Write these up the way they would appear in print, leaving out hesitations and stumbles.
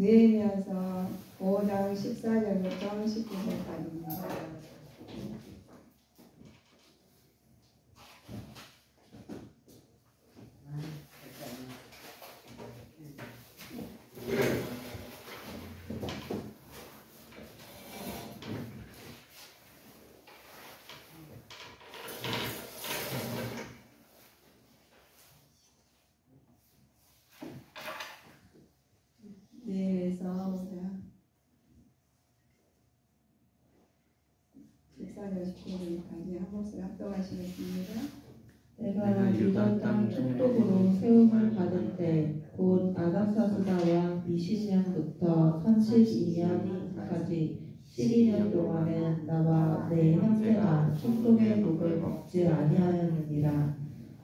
느헤미야서 5장 14절부터 19절까지입니다. 느헤미야서 14절 19절까지 한 목소리 합독하시겠습니다. 내가 유다 땅 총독으로 세움을 받을 때 곧 아닥사스다 왕 20년부터 32년까지 12년 동안은 나와 내 형제가 총독의 곡을 먹지 아니하였느니라.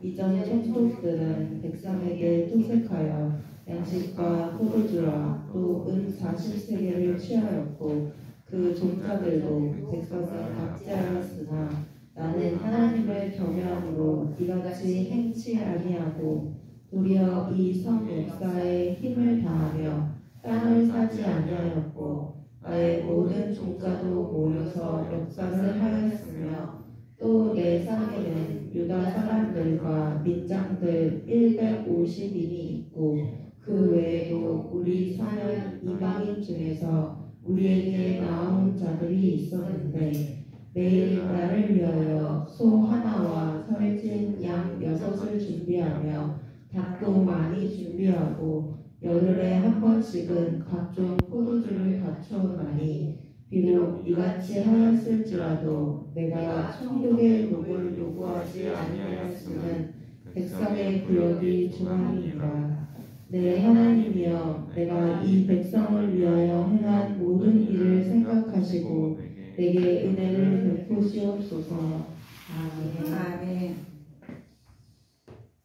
이전 총독들은 백성에게 토색하여 양식과 포도주와 또 은 40세겔을 취하였고 그 종자들도 백성을 박제하였으나 나는 하나님을 경외함으로 이같이 행치 아니하고 도리어 이 성 역사에 힘을 다하며 땅을 사지 아니하였고 나의 모든 종자도 모여서 역사를 하였으며 또 내 상에는 유다 사람들과 민장들 150인이 있고 그 외에도 우리 사는 이방인 중에서 우리에게 나온 자들이 있었는데 매일 나를 위하여 소 하나와 살찐 양 6을 준비하며 닭도 많이 준비하고 열흘에 한 번씩은 각종 포도주를 갖추었나니 비록 이같이 하였을지라도 내가 총독의 녹을 요구하지 아니하였으면 백성의 구역이 중함이니라. 내 하나님이여, 내가 이 백성을 위하여 행한 모든 일을 생각하시고 내게 은혜를 베푸시옵소서. 아멘. 아멘.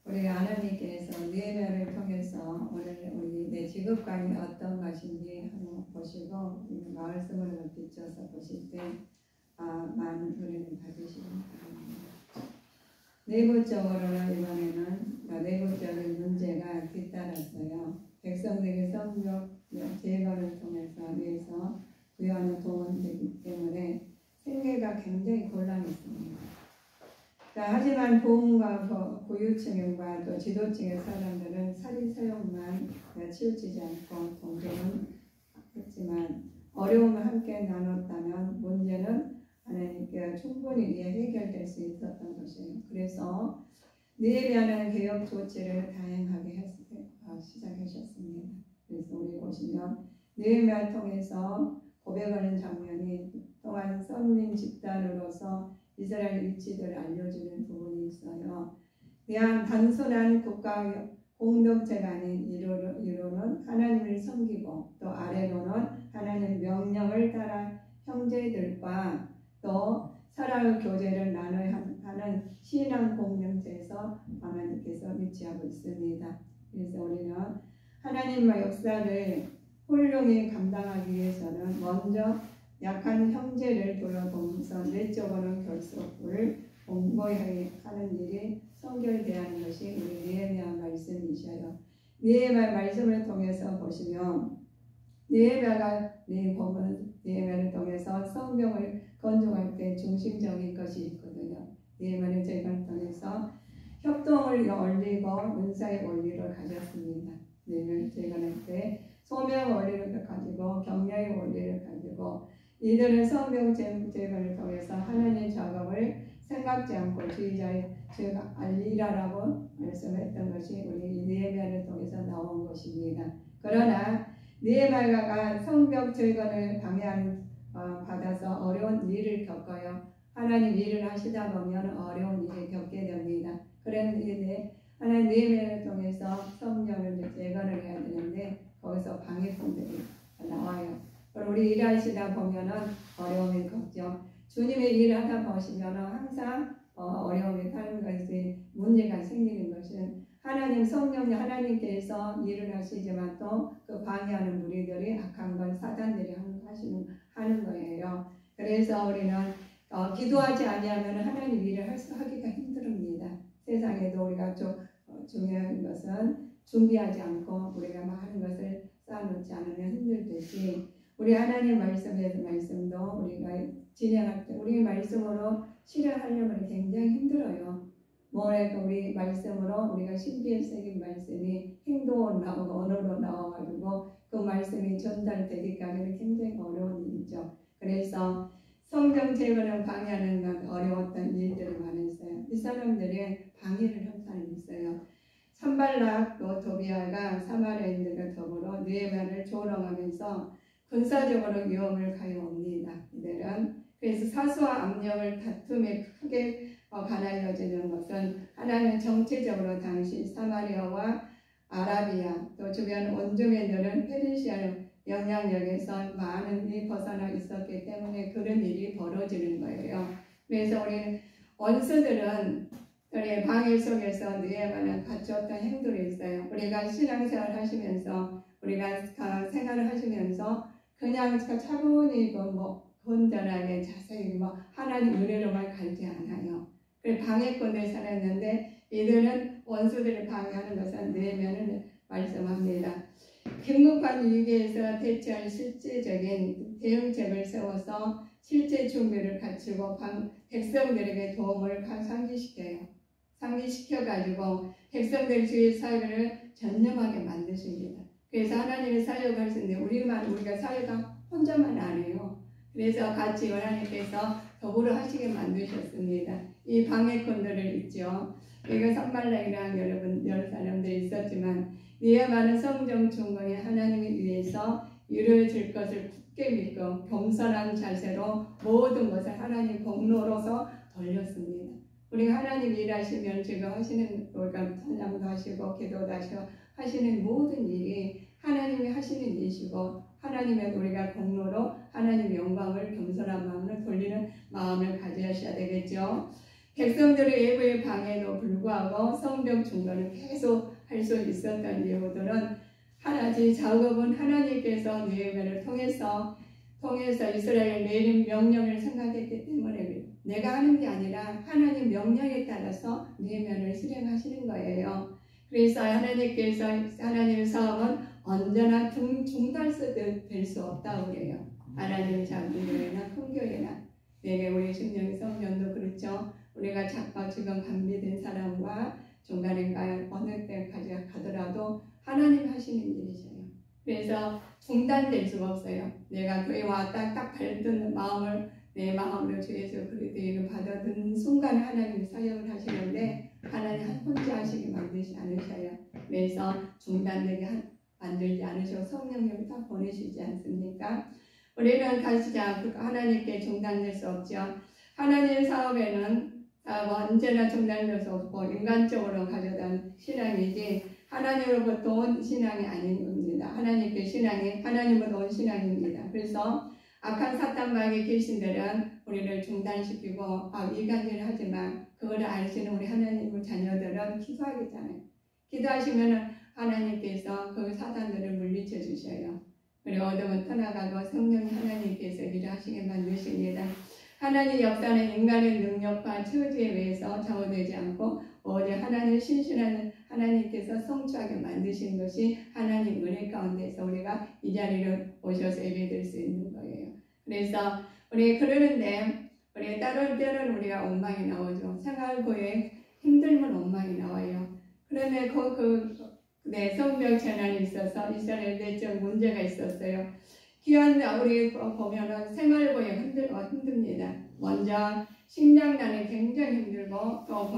우리 하나님께서 느헤미야를 통해서 오늘 우리 내 직업관이 어떤 것인지 한번 보시고 말씀을 비춰서 보실 때 많은 은혜를 받으시기 바랍니다. 내부적으로는 이번에는 내부적인 문제가 뒤따랐어요. 백성들의 성벽 제거를 통해서 구하는 동원되기 때문에 생계가 굉장히 곤란했습니다. 하지만 보험과 부유층과 또 지도층의 사람들은 살인사욕만 치우치지 않고 동정은 했지만 어려움을 함께 나눴다면 문제는 하나님께 충분히 해결될 수 있었던 것이에요. 그래서 느헤미야는 개혁 조치를 다양하게 시작하셨습니다. 그래서 우리 보시면 느헤미야를 통해서 고백하는 장면이 또한 선민 집단으로서 이스라엘 위치들을 알려주는 부분이 있어요. 그냥 단순한 국가 공동체가 아닌 이로는 하나님을 섬기고 또 아래로는 하나님 명령을 따라 형제들과 또 사랑의 교제를 나눠야 하는 신앙 공동체에서 하나님께서 위치하고 있습니다. 그래서 우리는 하나님의 역사를 훌륭히 감당하기 위해서는 먼저 약한 형제를 돌아보면서 내적으로는 결속을 공고히 하는 일이 성결되어야 하는 것이 우리 느헤미야 말씀이셔요. 느헤미야 말씀을 통해서 보시면 느헤미야를 통해서 성경을 건축할 때 중심적인 것이 있거든요. 느헤미야는 저희가 통해서 협동을 올리고 문사의 원리를 가졌습니다. 저희가 할 때 소명 원리를 가지고 경려의 원리를 가지고 이들은 성경 제거를 통해서 하나님 작업을 생각지 않고 주의자의 즉 알리라라고 말씀했던 것이 우리 느헤미야를 통해서 나온 것입니다. 그러나 느헤미야가 성벽 재건을 받아서 어려운 일을 겪어요. 하나님 일을 하시다 보면 어려운 일을 겪게 됩니다. 그런데 하나님 느헤미야를 통해서 성벽을 재건을 해야 되는데 거기서 방해꾼들이 나와요. 우리 일하시다 보면은 어려움이 걱정. 주님의 일을 하다 보시면은 항상 어려움이 타는 것이 문제가 생기는 것은 하나님 성령 하나님께서 일을 하시지만 또 그 방해하는 무리들이 악한 건 사단들이 하는 거예요. 그래서 우리는 기도하지 아니하면 하나님 일을 하기가 힘듭니다. 세상에도 우리가 좀 중요한 것은 준비하지 않고 우리가 많은 것을 쌓아놓지 않으면 힘들듯이 우리 하나님 말씀도 우리가 진행할 때 우리 말씀으로 실행하려면 굉장히 힘들어요. 뭐랄까 우리 말씀으로 우리가 신비에 새긴 말씀이 행동으로 나오고 언어로 나와가지고 그 말씀이 전달되기까지는 굉장히 어려운 일이죠. 그래서 성경 제거를 방해하는 건 어려웠던 일들이 많았어요. 이 사람들이 방해를 한 사람이 있어요. 산발락 또 도비아가 사마리아인들과 더불어 느헤미야를 조롱하면서 군사적으로 위험을 가해옵니다. 이들은 그래서 사수와 압력을 다툼에 크게 가난해지는 것은 하나는 정치적으로 당시 사마리아와 아라비아 또 주변 원주민들은 페르시아의 영향력에서 많이 벗어나 있었기 때문에 그런 일이 벌어지는 거예요. 그래서 우리 원수들은 우리 방해 속에서 느헤미야는 갖췄던 행동이 있어요. 우리가 신앙생활 하시면서 우리가 생활을 하시면서 그냥 차분히 건전하게 자세히 하나님 은혜로만 갈지 않아요. 그래 방해꾼들 살았는데 이들은 원수들을 방해하는 것은 느헤미야는 말씀합니다. 긴급한 위기에서 대처할 실질적인 대응책을 세워서 실제 준비를 갖추고 백성들에게 도움을 상기시켜가지고 백성들 주의 사역을 전념하게 만드십니다. 그래서 하나님의 사역을 하시는데 우리가 사역을 혼자만 안 해요. 그래서 같이 하나님께서 더불어 하시게 만드셨습니다. 이 방해꾼들을 있죠. 여기가 산발락이라는 여러 사람들이 있었지만 느헤미야는 성경 중간에 하나님을 위해서 이루어질 것을 굳게 믿고 겸손한 자세로 모든 것을 하나님 공로로서 돌렸습니다. 우리가 하나님 일하시면 지금 하시는 우리가 찬양도 하시고 기도도 하시고 하시는 모든 일이 하나님이 하시는 일이시고 하나님의 우리가 공로로 하나님의 영광을 겸손한 마음으로 돌리는 마음을 가져야 되겠죠. 백성들의 외부의 방해도 불구하고 성경 중간을 계속 할 수 있었던 이유들은 하나님 작업은 하나님께서 느헤미야를 통해서 이스라엘 내린 명령을 생각했기 때문에 내가 하는 게 아니라 하나님 명령에 따라서 느헤미야를 실행하시는 거예요. 그래서 하나님께서 하나님의 사업은 언제나 중단될 수 없다고 그래요. 하나님의 작은 교회나 큰 교회나 내게 우리 심령 성전도 그렇죠. 우리가 지금 감리된 사람과 중간에 어느 때까지 가더라도 하나님 하시는 일이셔요. 그래서 중단될 수가 없어요. 내가 교회 왔다 딱 발듣는 마음을 내 마음으로 주 예수 그리스도의 이름 받아듣는 순간에 하나님 사역을 하시는데 하나님 혼자 하시게 만들지 않으셔요. 그래서 중단되게 만들지 않으시고 성령님을 다 보내시지 않습니까? 우리는 다시 하나님께 중단될 수 없죠. 하나님의 사업에는 언제나 중단될 수 없고 인간적으로 가져간 신앙이지 하나님으로부터 온 신앙이 아닌 겁니다. 하나님께 신앙이 하나님으로 온 신앙입니다. 그래서 악한 사탄 마귀의 귀신들은 우리를 중단시키고 이간질을 하지만 그걸 아시는 우리 하나님의 자녀들은 기도하겠잖아요. 기도하시면 하나님께서 그 사탄들을 물리쳐 주셔요. 그리고 어둠은 떠나가고 성령 하나님께서 일을 하시게 만드십니다. 하나님 역사는 인간의 능력과 처지에 의해서 좌우되지 않고 오직 하나님 신실한 하나님께서 성취하게 만드신 것이 하나님 은혜 가운데서 우리가 이 자리로 오셔서 예배드릴 수 있는 거예요. 그래서 우리 그러는데 우리 때는 우리가 엉망이 나오죠. 생활고에 힘들면 엉망이 나와요. 그러면 성병 재난이 있어서 이스라엘 내적 문제가 있었어요. 귀한 우리 보면은 생활고에 힘듭니다. 먼저 식량난이 굉장히 힘들고 또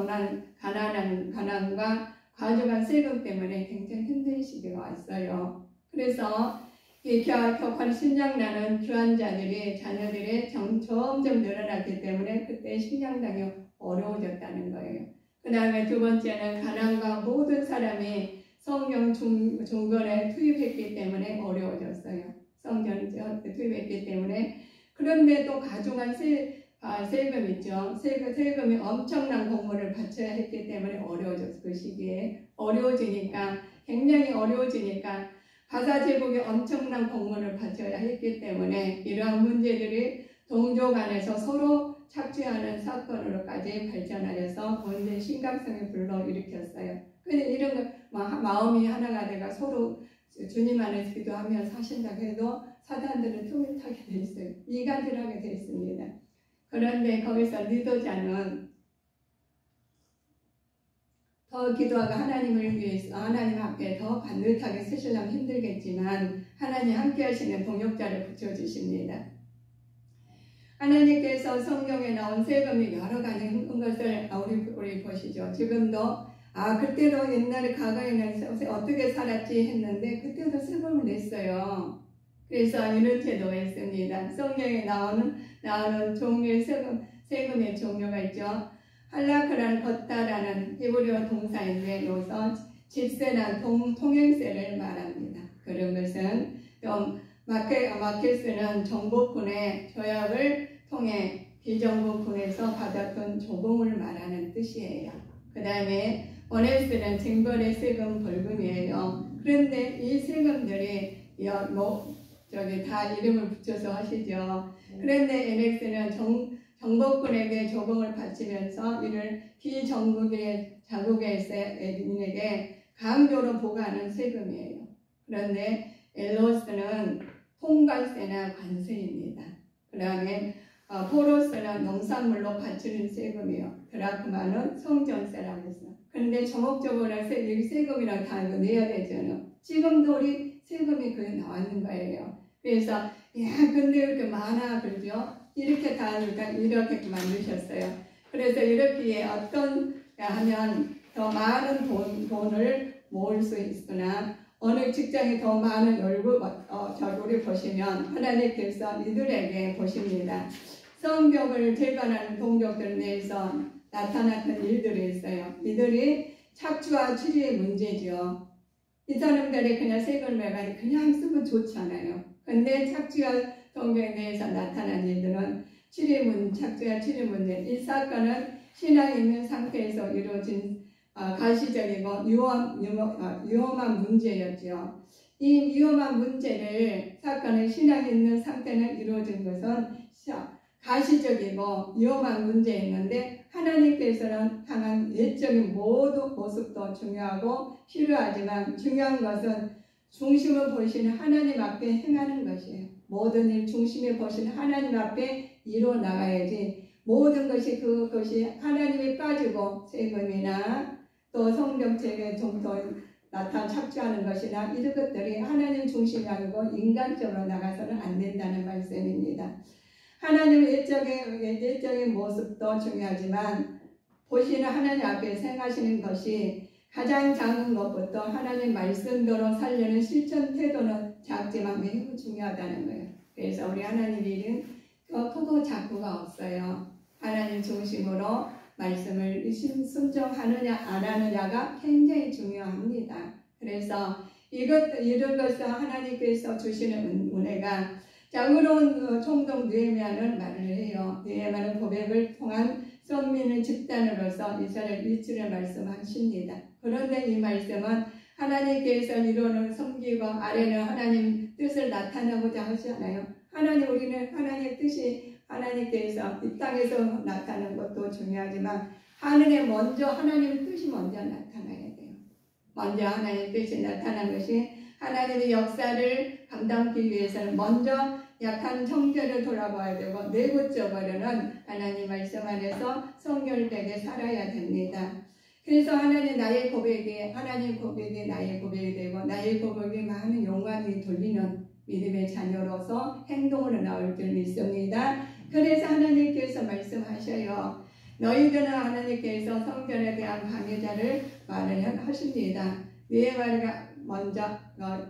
가난과 가져간 세금 때문에 굉장히 힘든 시기가 왔어요. 그래서 이 격한 식량난은 귀환자들이 자녀들이 점점 늘어났기 때문에 그때 식량난이 어려워졌다는 거예요. 그 다음에 두 번째는 가난과 모든 사람이 성경 중건에 투입했기 때문에 어려워졌어요. 성경에 투입했기 때문에. 그런데 또 가중한 세금 있죠. 세금이 엄청난 공물을 바쳐야 했기 때문에 어려워졌어요. 그 시기에 굉장히 어려워지니까 가사 제국이 엄청난 공물을 바쳐야 했기 때문에 이러한 문제들이 동족 안에서 서로 착취하는 사건으로까지 발전하여서 문제의 심각성을 불러일으켰어요. 근데 이런 거 마음이 하나가 돼가 서로 주님 안에서 기도하며 사신다고 해도 사단들은 틈을 타게 돼 있어요. 이간질하게 돼 있습니다. 그런데 거기서 리더자는 더 기도하고 하나님을 위해서 하나님 앞에 더 간듯하게 쓰시려면 힘들겠지만 하나님 함께 하시는 동역자를 붙여주십니다. 하나님께서 성경에 나온 세금이 여러 가지 것을 우리 보시죠. 지금도 그때도 옛날에 과거에는 어떻게 살았지 했는데 그때도 세금을 냈어요. 그래서 이런 제도가 있습니다. 성경에 나오는 종류의 세금의 종류가 있죠. 할라크라는 걷다라는 히브리어 동사인데 여기서 집세나 통행세를 말합니다. 그런 것은 또 마켓스는 정복군의 조약을 통해 비정복군에서 받았던 조공을 말하는 뜻이에요. 그 다음에 오네스는 징벌의 세금 벌금이에요. 그런데 이 세금들이 다 이름을 붙여서 하시죠. 그런데 NX는 정복군에게 조공을 바치면서 이를 비정복의 자국인에게 강조로 부과하는 세금이에요. 그런데 엘로스는 통관세나 관세입니다. 그 다음에 포로스는 농산물로 바치는 세금이요. 드라크마는 성전세라고 했어요. 그런데 전목적으로 이 세금이랑 다 이거 내야 되잖아요. 지금도 우리 세금이 그게 나왔는 거예요. 그래서 근데 이렇게 많아 그러죠. 이렇게 다 이렇게 만드셨어요. 그래서 이렇게 어떤 하면 더 많은 돈을 모을 수 있으나 어느 직장에 더 많은 월급 우리 보시면 하나님께서 이들에게 보십니다. 성벽을 재건하는 동족들 내에서 나타났던 일들이 있어요. 이들이 착취와 취리의 문제죠. 이 사람들이 그냥 세금을 매가지고 그냥 쓰면 좋잖아요. 근데 착취와 동족에 대해서 나타난 일들은 착취와 취리 문제. 이 사건은 신앙이 있는 상태에서 이루어진 가시적이고 위험한 문제였죠. 이 위험한 사건을 신앙이 있는 상태는 이루어진 것은 가시적이고 위험한 문제였는데 하나님께서는 향한 예적인 모든 모습도 중요하고 필요하지만 중요한 것은 중심을 보시는 하나님 앞에 행하는 것이에요. 모든 일 중심에 보시는 하나님 앞에 이루어 나가야지 모든 것이 그것이 하나님이 빠지고 세금이나 또 성경책에 좀 더 착취하는 것이나 이런 것들이 하나님 중심이 아니고 인간적으로 나가서는 안 된다는 말씀입니다. 하나님의 예적인 모습도 중요하지만 보시는 하나님 앞에 생하시는 것이 가장 작은 것부터 하나님 말씀대로 살려는 실천 태도는 작지만 매우 중요하다는 거예요. 그래서 우리 하나님 일은 크고 작고가 없어요. 하나님 중심으로 말씀을 순종하느냐 안 하느냐가 굉장히 중요합니다. 그래서 이런 것을 하나님께서 주시는 은혜가 의로운 총독 느헤미야는 말을 해요. 느헤미야는 고백을 통한 선민의 집단으로서 이스라엘 위치를 말씀하십니다. 그런데 이 말씀은 하나님께서 이루는 섬기고 아래는 하나님 뜻을 나타내고자 하시잖아요. 우리는 하나님의 뜻이 하나님께서 이 땅에서 나타나는 것도 중요하지만 하늘에 먼저 하나님의 뜻이 먼저 나타나야 돼요. 먼저 하나님의 뜻이 나타난 것이 하나님의 역사를 감당하기 위해서는 먼저 약한 형제를 돌아봐야 되고 내부적으로는 하나님 말씀 안에서 성결되게 살아야 됩니다. 그래서 하나님 나의 고백이 하나님 고백이 나의 고백이 되고 나의 고백이 많은 영광이 돌리는 믿음의 자녀로서 행동으로 나올 줄 믿습니다. 그래서 하나님께서 말씀하셔요. 너희들은 하나님께서 성전에 대한 방해자를 말을 하십니다. 느헤미야가 먼저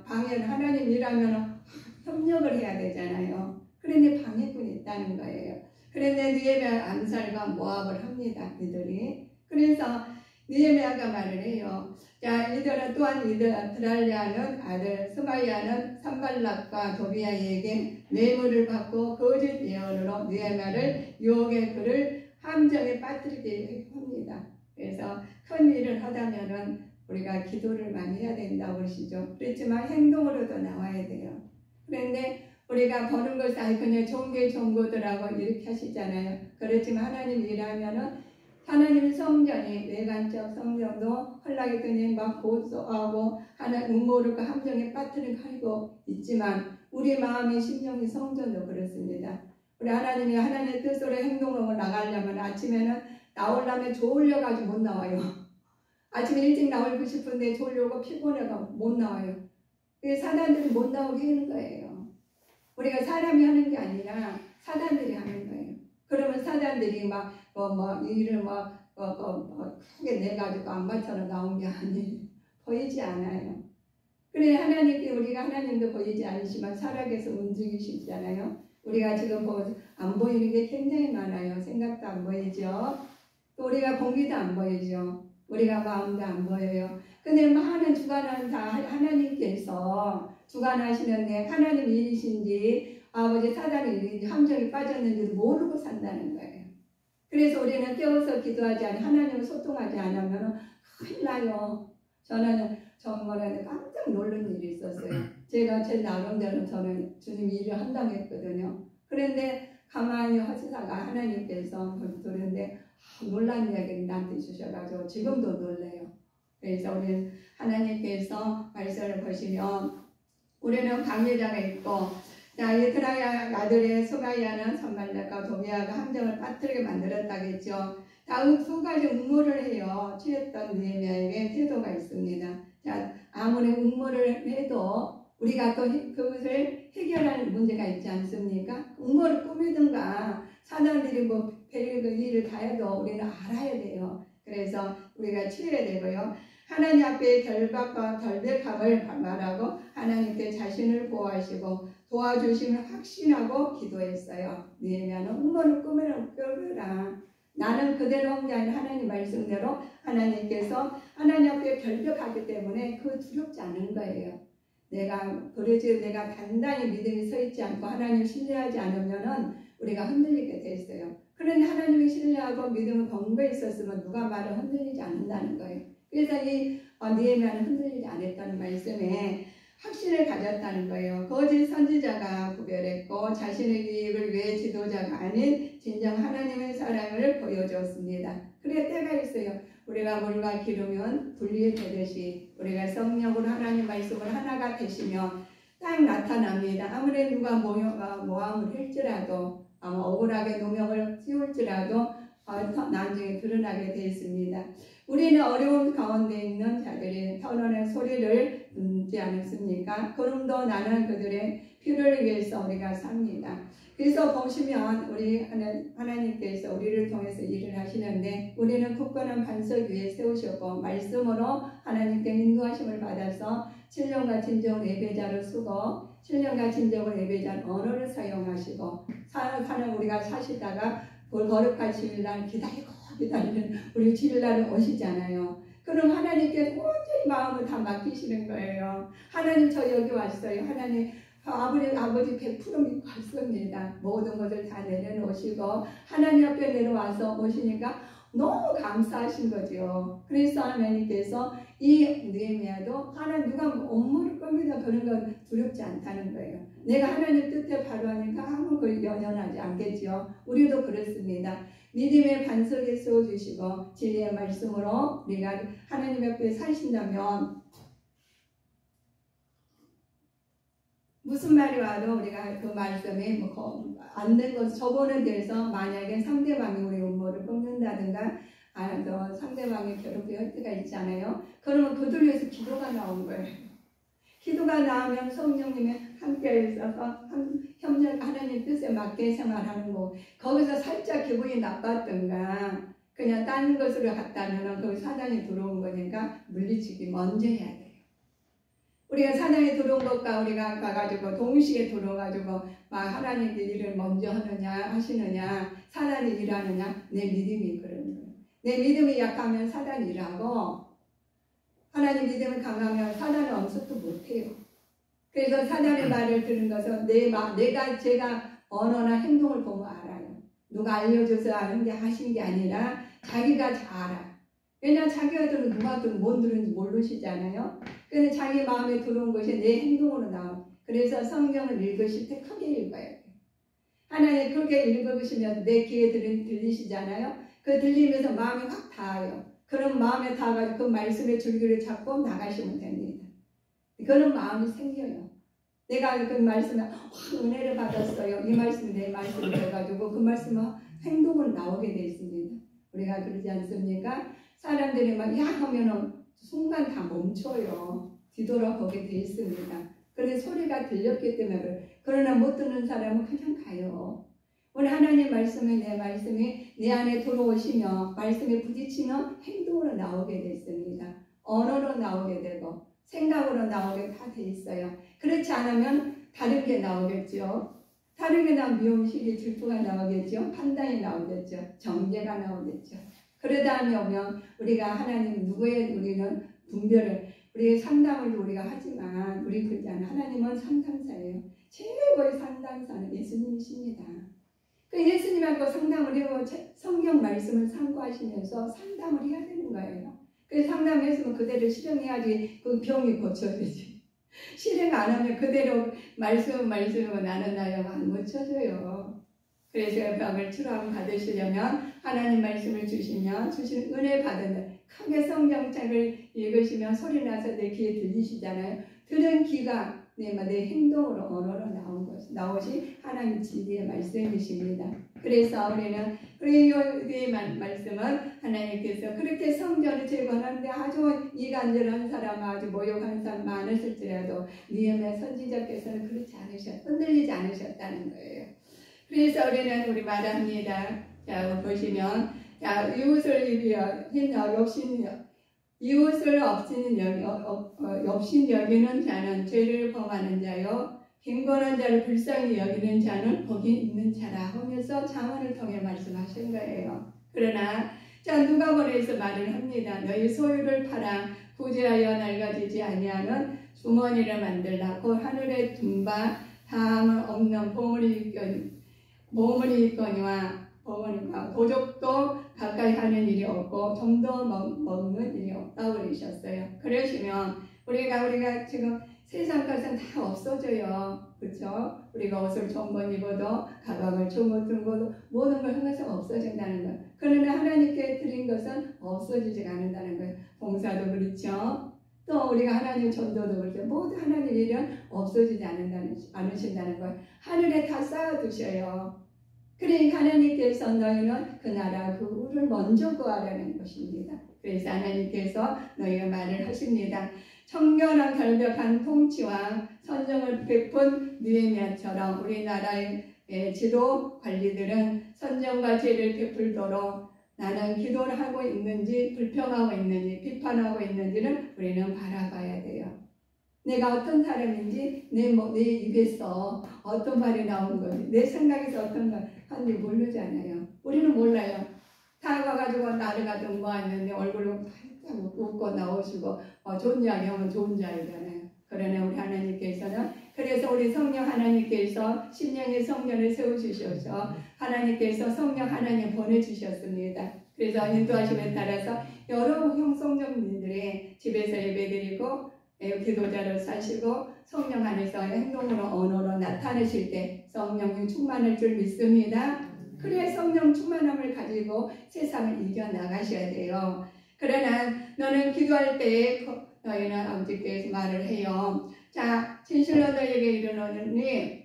방해를 하나님 일하면 협력을 해야 되잖아요. 그런데 방해꾼이 있다는 거예요. 그런데 느헤미야 암살과 모압을 합니다. 이들이. 그래서 느헤미야가 말을 해요. 자, 이들은 또한 드랄랴는 아들 스마야는 산발락과 도비아에게 뇌물을 받고 거짓 예언으로 느헤미야를 유혹의 그를 함정에 빠뜨리게 합니다. 그래서 큰 일을 하다면은 우리가 기도를 많이 해야 된다고 그러시죠. 그렇지만 행동으로도 나와야 돼요. 그런데 우리가 버는 것이 그냥 종교들하고 이렇게 하시잖아요. 그렇지만 하나님 일하면은 하나님 성전이 외관적 성전도 헐락이 뜨니 막 고소하고 하나님 음모를과 함정에 빠뜨린 가지고 있지만 우리 마음의 심령이 성전도 그렇습니다. 우리 하나님이 하나님의 뜻으로 행동으로 나가려면 아침에는 나오려면 졸려가지고 못 나와요. 아침에 일찍 나오고 싶은데 졸려고 피곤해가 못 나와요. 사단들이 못 나오게 하는 거예요. 우리가 사람이 하는 게 아니라 사단들이 하는 거예요. 그러면 사단들이 일을 크게 내가지고 안바처럼 나온 게 아니에요. 보이지 않아요. 그래 하나님께 우리가 하나님도 보이지 않으시면 살아계서 움직이시잖아요. 우리가 지금 안 보이는 게 굉장히 많아요. 생각도 안 보이죠. 또 우리가 공기도 안 보이죠. 우리가 마음도 안 보여요. 근데 많은 주관하는 다 하나님께서 주관하시는데 하나님 일이신지 아버지 사단의 일인지 함정이 빠졌는지도 모르고 산다는 거예요. 그래서 우리는 깨워서 기도하지 않으면 하나님을 소통하지 않으면 큰일 나요. 저는 정말 깜짝 놀란 일이 있었어요. 제가 제 나름대로 저는 주님 일을 한다고 했거든요. 그런데 가만히 하시다가 하나님께서 그러는데 놀란 이야기를 나한테 주셔가지고 지금도 놀래요. 그래서 우리는 하나님께서 말씀을 보시면 우리는 방해자가 있고 이스라엘 아들의 소가야는 선발자가 도비아가 함정을 빠뜨리게 만들었다겠죠. 다음 두 가지 음모를 해요. 취했던 느헤미야에게 태도가 있습니다. 자, 아무리 음모를 해도 우리가 또 그것을 해결할 문제가 있지 않습니까? 음모를 꾸미든가 사람들이 별의별 일을 다 해도 우리는 알아야 돼요. 그래서 우리가 취해야 되고요. 하나님 앞에 결박과 결백함을 말하고 하나님께 자신을 보호하시고 도와주심을 확신하고 기도했어요. 느헤미야는 음모를 꾸며라. 나는 그대로 한 게 아니라 하나님 말씀대로 하나님께서 하나님 앞에 결벽하기 때문에 그 두렵지 않은 거예요. 내가 단단히 믿음이 서 있지 않고 하나님 신뢰하지 않으면은 우리가 흔들리게 됐어요. 그런데 하나님이 신뢰하고 믿음을 건거에 있었으면 누가 말을 흔들리지 않는다는 거예요. 그래서 이 느헤미야는 흔들리지 않았다는 말씀에 확신을 가졌다는 거예요. 거짓 선지자가 구별했고 자신의 이익을 위해 지도자가 아닌 진정 하나님의 사랑을 보여주었습니다. 그래 때가 있어요. 우리가 물과 기름은 분리되듯이 우리가 성령으로 하나님 말씀을 하나가 되시면 딱 나타납니다. 아무리 누가 모함을 할지라도 억울하게 누명을 씌울지라도 나중에 드러나게 되어 있습니다. 우리는 어려운 가운데 있는 자들이 선언의 소리를 듣지 않습니까? 그럼도 나는 그들의 피를 위해서 우리가 삽니다. 그래서 보시면 우리 하나님께서 우리를 통해서 일을 하시는데 우리는 굳건한 반석 위에 세우셨고 말씀으로 하나님께 인도하심을 받아서 신령과 진정을 예배자로 쓰고 신령과 진정을 예배자는 언어를 사용하시고 사는 우리가 사시다가 거룩한 주일날 기다리는 우리 주일날은 오시잖아요. 그럼 하나님께서 온전히 마음을 다 맡기시는 거예요. 하나님 저 여기 왔어요. 하나님 아버지 100% 믿고 왔습니다. 모든 것을 다 내려놓으시고 하나님 앞에 내려와서 오시니까 너무 감사하신 거죠. 그래서 하나님께서 이 느헤미야도 하나님 누가 업무를 꾸미다 그런 건 두렵지 않다는 거예요. 내가 하나님 뜻에 바로 하니까 아무 걸 연연하지 않겠지요. 우리도 그렇습니다. 믿음의 반석에 세워주시고 진리의 말씀으로 우리가 하나님 앞에 사신다면 무슨 말이 와도 우리가 그 말씀에 안 된 것 저거는 돼서 만약에 상대방이 우리 음모를 꺾는다든가 상대방이 괴롭게 할 때가 있잖아요. 그러면 그들 위해서 기도가 나온 거예요. 기도가 나오면 성령님이 함께 있어서 협력 하나님 뜻에 맞게 생활하는 거. 거기서 살짝 기분이 나빴던가 그냥 다른 것으로 갔다면 그 사단이 들어온 거니까 물리치기 먼저 해야 돼요. 우리가 사단이 들어온 것과 우리가 가가지고 동시에 들어가지고 막 하나님 일을 먼저 하시느냐 사단이 일하느냐 내 믿음이 그런 거예요. 내 믿음이 약하면 사단이 일하고 하나님 믿음이 강하면 사단은 엄습도 못해요. 그래서 사단의 말을 들은 것은 제가 언어나 행동을 보면 알아요. 누가 알려줘서 아는 게 하신 게 아니라 자기가 잘 알아. 왜냐하면 자기가 들은 누가 들은 뭔 들은지 모르시잖아요. 근데 자기 마음에 들어온 것이 내 행동으로 나와. 그래서 성경을 읽으실 때 크게 읽어야 돼요. 하나님 그렇게 읽으시면 내 귀에 들리시잖아요. 그 들리면서 마음이 확 닿아요. 그런 마음에 닿아가지고 그 말씀의 줄기를 잡고 나가시면 됩니다. 그런 마음이 생겨요. 내가 그 말씀에 확 은혜를 받았어요. 이 말씀이 내 말씀이 돼가지고 그 말씀은 행동으로 나오게 돼 있습니다. 우리가 그러지 않습니까? 사람들이 막 야 하면은 순간 다 멈춰요. 뒤돌아보게 돼 있습니다. 그런데 소리가 들렸기 때문에 그래요. 그러나 못 듣는 사람은 그냥 가요. 오늘 하나님 말씀이 내 말씀이 내 안에 들어오시며 말씀에 부딪히면 행동으로 나오게 됐습니다. 언어로 나오게 되고 생각으로 나오게 다 돼 있어요. 그렇지 않으면 다른 게 나오겠죠. 다른 게 나오면 미움시기 질투가 나오겠죠. 판단이 나오겠죠. 정죄가 나오겠죠. 그러다 오면 우리가 하나님 누구의 우리는 분별을 우리 상담을 우리가 하지만 우리 그렇지 않아요. 하나님은 상담사예요. 최고의 상담사는 예수님이십니다. 그 예수님하고 상담을 해고 성경 말씀을 참고하시면서 상담을 해야 되는 거예요. 그래서 상담했으면 그대로 실행해야지 그 병이 고쳐지지. 실행 안 하면 그대로 말씀으로 나는 나요 안 고쳐져요. 그래서 병을 치료함 받으시려면 하나님 말씀을 주시면 주신 은혜 받은 크게 성경책을 읽으시면 소리 나서 내 귀에 들리시잖아요. 들은 귀가 내 행동으로 언어로 나오시 하나님 진리의 말씀이십니다. 그래서 우리는 이 말씀은 하나님께서 그렇게 성전을 재건하는데 아주 이간질한 사람 아주 모욕한 사람 많았을지라도 니음의 선지자께서는 그렇지 흔들리지 않으셨다는 거예요. 그래서 우리 말합니다. 자 보시면 자 이웃을 없인 여기는 자는 죄를 범하는 자요 빈곤한 자를 불쌍히 여기는 자는 복이 있는 자라 하면서 잠언을 통해 말씀하신 거예요. 그러나 자 누가복음에서 말을 합니다. 너희 소유를 팔아 부지하여 낡아지지 아니하는 주머니를 만들라고 하늘에 둔 바 다함을 없는 보물이 있거니와 도적도 가까이 하는 일이 없고 좀도 먹는 일이 없다고 그러셨어요. 그러시면 우리가 지금 세상 것은 다 없어져요. 그렇죠? 우리가 옷을 좋은 것 입어도 가방을 좋은 것 들고도 모든 걸 항상 없어진다는 거예요. 그러나 하나님께 드린 것은 없어지지 않는다는 거예요. 봉사도 그렇죠. 또 우리가 하나님 전도도 그렇죠. 모두 하나님 일은 없어지지 않으신다는 거예요. 하늘에 다 쌓아두셔요. 그러니까 하나님께서 너희는 그 나라 그 우를 먼저 구하라는 것입니다. 그래서 하나님께서 너희가 말을 하십니다. 청결한 결벽한 통치와 선정을 베푼 느헤미야처럼 우리나라의 지도 관리들은 선정과 죄를 베풀도록 나는 기도를 하고 있는지 불평하고 있는지 비판하고 있는지를 우리는 바라봐야 돼요. 내가 어떤 사람인지 내 입에서 어떤 말이 나오는 건지 내 생각에서 어떤 말 하는지 모르잖아요. 우리는 몰라요. 다가가지고 나를 가지고 뭐 하는데 얼굴로 웃고 나오시고 좋은 이야기 하면 좋은 자이잖아요. 그러나 우리 하나님께서는 그래서 우리 성령 하나님께서 신령의 성령을 세우주셔서 하나님께서 성령 하나님 보내주셨습니다. 그래서 인도하심에 따라서 여러 형성령님들이 집에서 예배드리고 기도자로 사시고 성령 안에서 행동으로 언어로 나타내실 때 성령이 충만할 줄 믿습니다. 그래야 성령 충만함을 가지고 세상을 이겨나가셔야 돼요. 그러나 너는 기도할 때에 너희는 아버지께서 말을 해요. 자, 진실로 너희에게 이르노니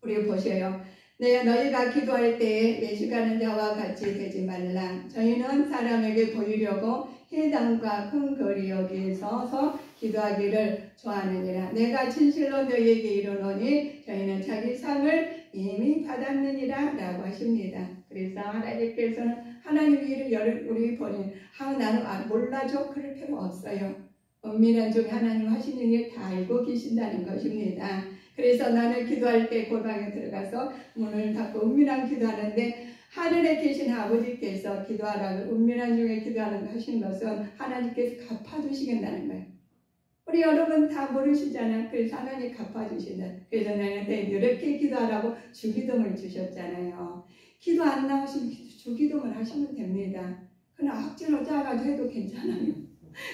우리 보셔요. 너희가 기도할 때에 내시가는 자와 같이 되지 말라. 저희는 사람에게 보이려고 회당과 큰 거리 여기에 서서 기도하기를 좋아하느니라. 내가 진실로 너희에게 이르노니 저희는 자기 상을 이미 받았느니라 라고 하십니다. 그래서 하나님께서는 하나님 일을 우리 보니 나는 몰라줘 그럴 필요 없어요. 은밀한 중에 하나님 하시는 일 다 알고 계신다는 것입니다. 그래서 나는 기도할 때 골방에 들어가서 문을 닫고 은밀한 기도하는데 하늘에 계신 아버지께서 기도하라고 은밀한 중에 기도하는 거 하신 것은 하나님께서 갚아주시겠다는 거예요. 우리 여러분 다 모르시잖아요. 그래서 하나님 갚아주신다. 그래서 나한테 이렇게 기도하라고 주기도문을 주셨잖아요. 기도 안 나오시면 주기도문 하시면 됩니다. 그냥 억지로 짜가지고 해도 괜찮아요.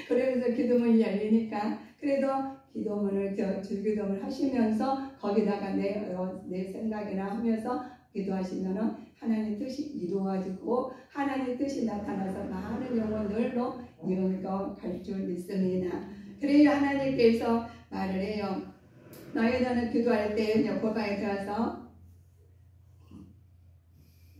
그러면서 기도문이 열리니까 그래도 기도문을 주기도문을 하시면서 거기다가 내 생각이나 하면서 기도하시면은 하나님의 뜻이 이루어지고 하나님의 뜻이 나타나서 많은 영혼들로 이어갈 줄 믿습니다. 그래야 하나님께서 말을 해요. 너희들은 기도할 때 골방에 들어서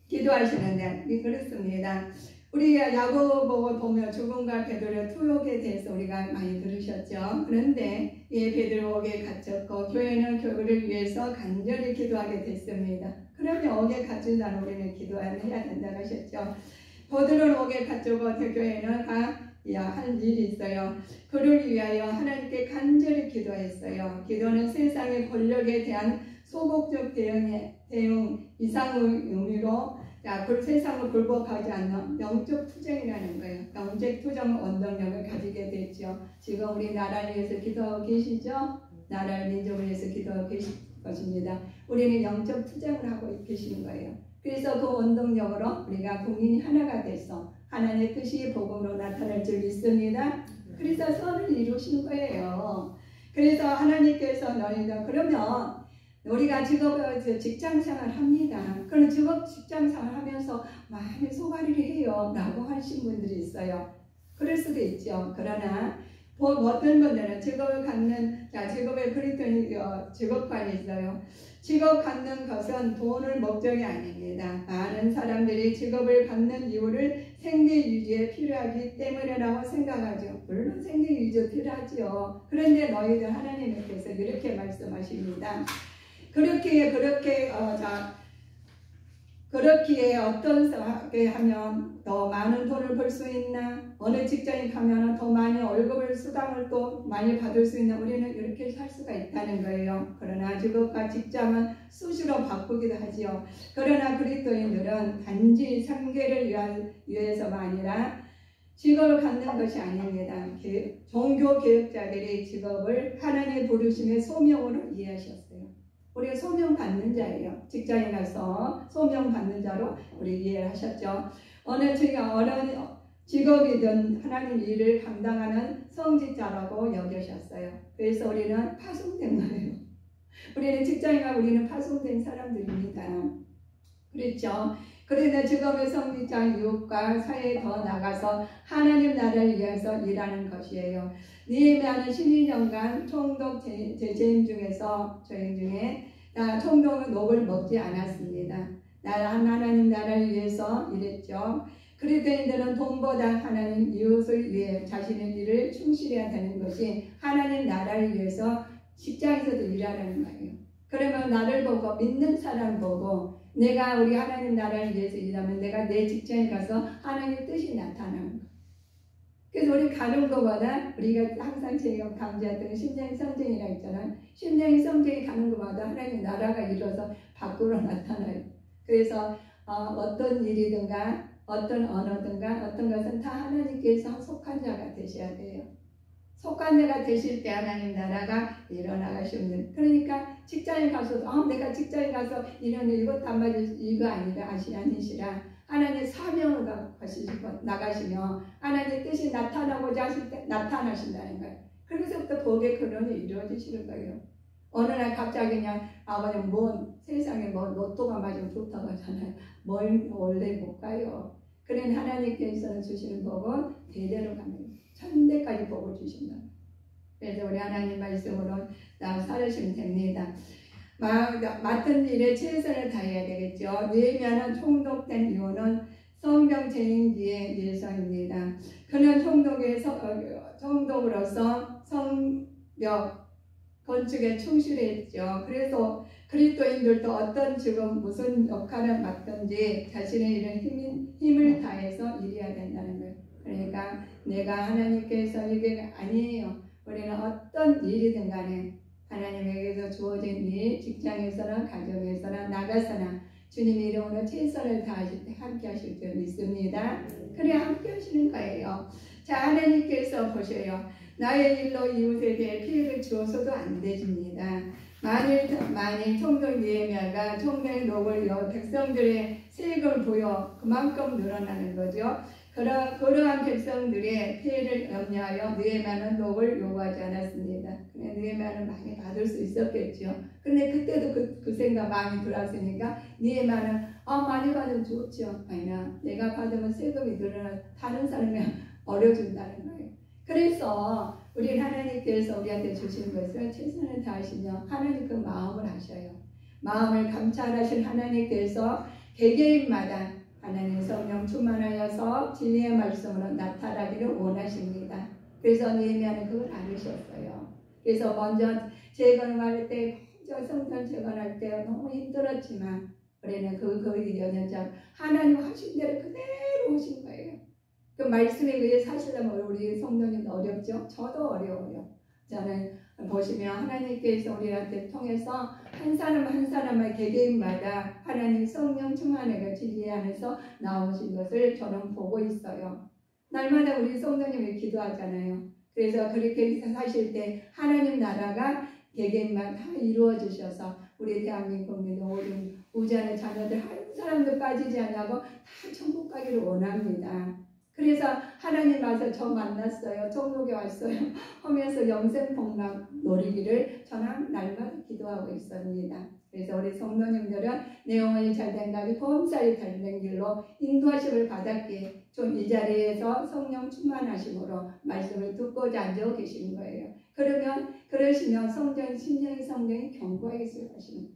기도하시는데 그렇습니다. 우리 야고보를 보면 죽음과 베드로의 투옥에 대해서 우리가 많이 들으셨죠. 그런데 이 베드로 옥에 갇혔고 교회는 교회를 위해서 간절히 기도하게 됐습니다. 그러면 옥에 갇힌 자는 우리는 기도해야 된다고 하셨죠. 베드로는 옥에 갇히고 교회는 한 일이 있어요. 그를 위하여 하나님께 간절히 기도했어요. 기도는 세상의 권력에 대한 소극적 대응 이상의 의미로 세상을 굴복하지 않는 영적 투쟁이라는 거예요. 영적 투쟁 원동력을 가지게 됐죠. 지금 우리 나라를 위해서 기도하고 계시죠? 나라를 민족을 위해서 기도하고 계실 것입니다. 우리는 영적 투쟁을 하고 계시는 거예요. 그래서 그 원동력으로 우리가 국민이 하나가 돼서 하나님의 뜻이 복음으로 나타날 줄 믿습니다. 그래서 선을 이루시는 거예요. 그래서 하나님께서 너희들 그러면 우리가 직장생활 합니다. 그런 직장생활 하면서 많이 소가리를 해요 라고 하신 분들이 있어요. 그럴 수도 있죠. 그러나 어떤 분들은 직업을 갖는 직업에 그랬더니 직업관이 있어요. 직업 갖는 것은 돈을 목적이 아닙니다. 많은 사람들이 직업을 갖는 이유를 생계 유지에 필요하기 때문이라고 생각하죠. 물론 생계 유지 필요하죠. 그런데 너희들 하나님께서 이렇게 말씀하십니다. 그렇기에 어떻게 하면 더 많은 돈을 벌 수 있나? 어느 직장에 가면 더 많이 월급을 수당을 또 많이 받을 수 있나? 우리는 이렇게 살 수가 있다는 거예요. 그러나 직업과 직장은 수시로 바꾸기도 하지요. 그러나 그리스도인들은 단지 생계를 위해서가 아니라 직업을 갖는 것이 아닙니다. 종교 개혁자들이 직업을 하나님의 부르심의 소명으로 이해하셨어요. 우리가 소명 받는 자예요. 직장에 가서 소명 받는 자로 우리 이해를 하셨죠. 어느 직업이든 하나님 일을 감당하는 성직자라고 여기셨어요. 그래서 우리는 파송된 거예요. 우리는 직장에 가면 우리는 파송된 사람들입니다. 그렇죠. 그런데 직업의 성직자 유혹과 사회에 더 나가서 하나님 나라를 위해서 일하는 것이에요. 느헤미야는 12년간 총독 재임 중에 총독은 녹을 먹지 않았습니다. 하나님 나라를 위해서 일했죠. 그리스도인들은 돈보다 하나님 이웃을 위해 자신의 일을 충실해야 되는 것이 하나님 나라를 위해서 직장에서도 일하라는 거예요. 그러면 나를 보고 믿는 사람 보고 내가 우리 하나님 나라를 위해서 일하면 내가 내 직장에 가서 하나님의 뜻이 나타나는 거예요. 그래서 우리 가는 것마다 우리가 항상 제가 강조했던 심령의 성전이라 했잖아요. 심령의 성전이 가는 것마다 하나님 나라가 이루어서 밖으로 나타나요. 그래서 어떤 일이든가 어떤 언어든가 어떤 것은 다 하나님께서 속한 자가 되셔야 돼요. 속한 자가 되실 때 하나님 나라가 일어나가시는. 그러니까 직장에 가서도 내가 직장에 가서 이런 이것도 안 맞을 이거 아니라 아니시라 하나님의 사명을 나가시며 하나님의 뜻이 나타나고자 하실 때 나타나신다는 거예요. 그래서부터 복의 근원이 이루어지시는 거예요. 어느 날 갑자기 그냥 아버님 세상에 로또가 맞으면 좋다고 하잖아요. 뭘 원래 못 가요. 그런 하나님께서는 주시는 복은 대대로 갑니다. 천대까지 복을 주신다. 그래서 우리 하나님 말씀으로 살으시면 됩니다. 맡은 일에 최선을 다해야 되겠죠. 느헤미야는 총독된 이유는 성경 재임기에 위해서입니다. 그는 총독으로서 성벽 건축에 충실했죠. 그래서 그리스도인들도 어떤 지금 무슨 역할을 맡든지 자신의 일은 힘을 다해서 일해야 된다는 거예요. 그러니까 내가 하나님께서 이게 아니에요. 우리는 어떤 일이든 간에 하나님에게서 주어진 일, 직장에서나 가정에서나 나가서나 주님의 이름으로 최선을 다하실 때 함께 하실 줄 믿습니다. 그래 함께 하시는 거예요. 자, 하나님께서 보셔요. 나의 일로 이웃에 대해 피해를 주어서도 안 되십니다. 만일 총독 느헤미야가 총독록을 백성들의 세액을 보여 그만큼 늘어나는 거죠. 그러한 백성들의 피해를 염려하여 느헤미야는 녹을 요구하지 않았습니다. 그래 느헤미야는 많이 받을 수 있었겠죠. 근데 그때도 그 생각 마음이 들었으니까 느헤미야는 많이 받으면 좋죠. 아니야 내가 받으면 세금이 늘어나 다른 사람이 어려준다는 거예요. 그래서 우리 하나님께서 우리한테 주신 것을 최선을 다하시며 하나님 그 마음을 아셔요. 마음을 감찰하신 하나님께서 개개인마다 하나님 성령 충만하여서 진리의 말씀으로 나타나기를 원하십니다. 그래서 느헤미야는 그걸 알으셨어요. 그래서 먼저 재건할 때 성전 재건할 때 너무 힘들었지만 우리는 그 연연장 하나님 하신 대로 그대로 오신 거예요. 그 말씀에 의해 사시려면 우리 성도님도 어렵죠? 저도 어려워요. 저는 보시면 하나님께서 우리한테 통해서 한 사람 한 사람의 개개인마다 하나님 성령 충만하게 진리 안에서 나오신 것을 저는 보고 있어요. 날마다 우리 성도님이 기도하잖아요. 그래서 그렇게 사실 때 하나님 나라가 개개인만 다 이루어 주셔서 우리 대한민국 모든 우주안의 자녀들 한 사람도 빠지지 않고 다 천국 가기를 원합니다. 그래서 하나님 와서 저 만났어요. 천국에 왔어요. 하면서 영생 복락 노리기를 저는 날마다 기도하고 있습니다. 그래서 우리 성도님들은 내 영혼이 잘된 가지 범사에 잘된 길로 인도하심을 받았기에 좀 이 자리에서 성령 충만하심으로 말씀을 듣고자 앉아 계신 거예요. 그러시면 심령이 성령이 견고하게 쓰여가시는 거죠.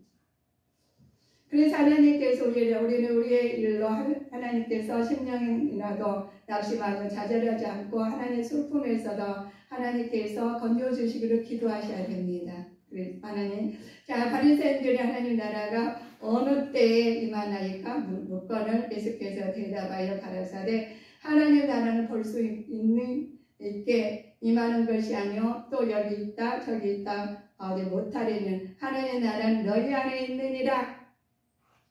그래서 하나님께서 우리는 우리의 일로 하나님께서 심령이라도 낙심하고 좌절하지 않고 하나님의 슬픔에서도 하나님께서 건져주시기를 기도하셔야 됩니다. 그래서 하나님, 자 바리새인들이 하나님 나라가 어느 때에 임하나이까 묻건을 계속해서 대답하여 가라사대 하나님 나라는 볼 수 있게 임하는 것이 아니요 또 여기 있다 저기 있다 어디 못하리는 하나님 나라는 너희 안에 있느니라.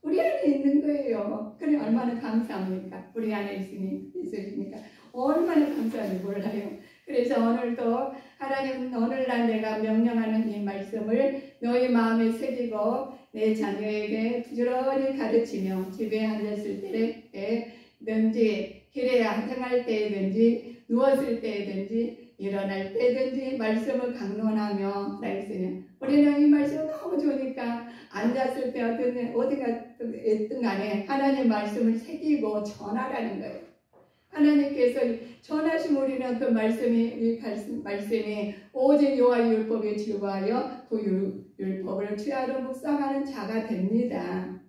우리 안에 있는 거예요. 그래 얼마나 감사합니까? 우리 안에 있으니까 얼마나 감사한지 몰라요. 그래서 오늘도 하나님 오늘날 내가 명령하는 이 말씀을 너희 마음에 새기고 내 자녀에게 부지런히 가르치며 집에 앉았을 때든지 길에 행할 때든지 누웠을 때든지 일어날 때든지 말씀을 강론하며 말씀을 우리는 이 말씀 너무 좋으니까 앉았을 때 어디가 있든 간에 하나님 말씀을 새기고 전하라는 거예요. 하나님께서 전하신 우리는 그 말씀이 오직 여호와의 율법에 즐거워하여 그 율법을 취하러 묵상하는 자가 됩니다.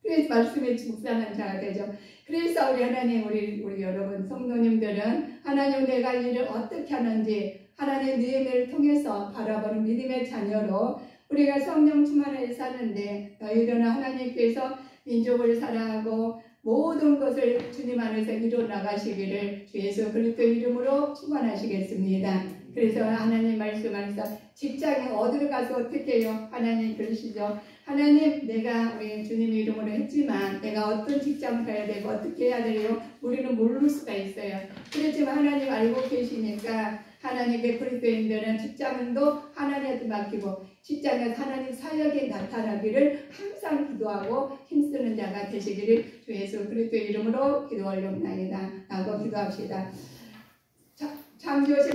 그래서 말씀에 묵상하는 자가 되죠. 그래서 우리 하나님 우리 여러분 성도님들은 하나님 내가 일을 어떻게 하는지 하나님 느헤미야를 통해서 바라보는 믿음의 자녀로 우리가 성령 충만하게 사는데 너희들은 하나님께서 민족을 사랑하고 모든 것을 주님 안에서 이루어 나가시기를 주 예수 그리스도 이름으로 축원하시겠습니다. 그래서 하나님 말씀 안에서 직장에 어디를 가서 어떻게 해요? 하나님 그러시죠. 하나님 내가 우리 주님 이름으로 했지만 내가 어떤 직장 가야 되고 어떻게 해야 돼요? 우리는 모를 수가 있어요. 그렇지만 하나님 알고 계시니까 하나님의 그리스도인들은 직장도 하나님한테 맡기고 직장에서 하나님 사역이 나타나기를 항상 기도하고 힘쓰는 자가 되시기를 주 예수 그리스도 이름으로 기도하옵나이다 하고 기도합시다. 창조신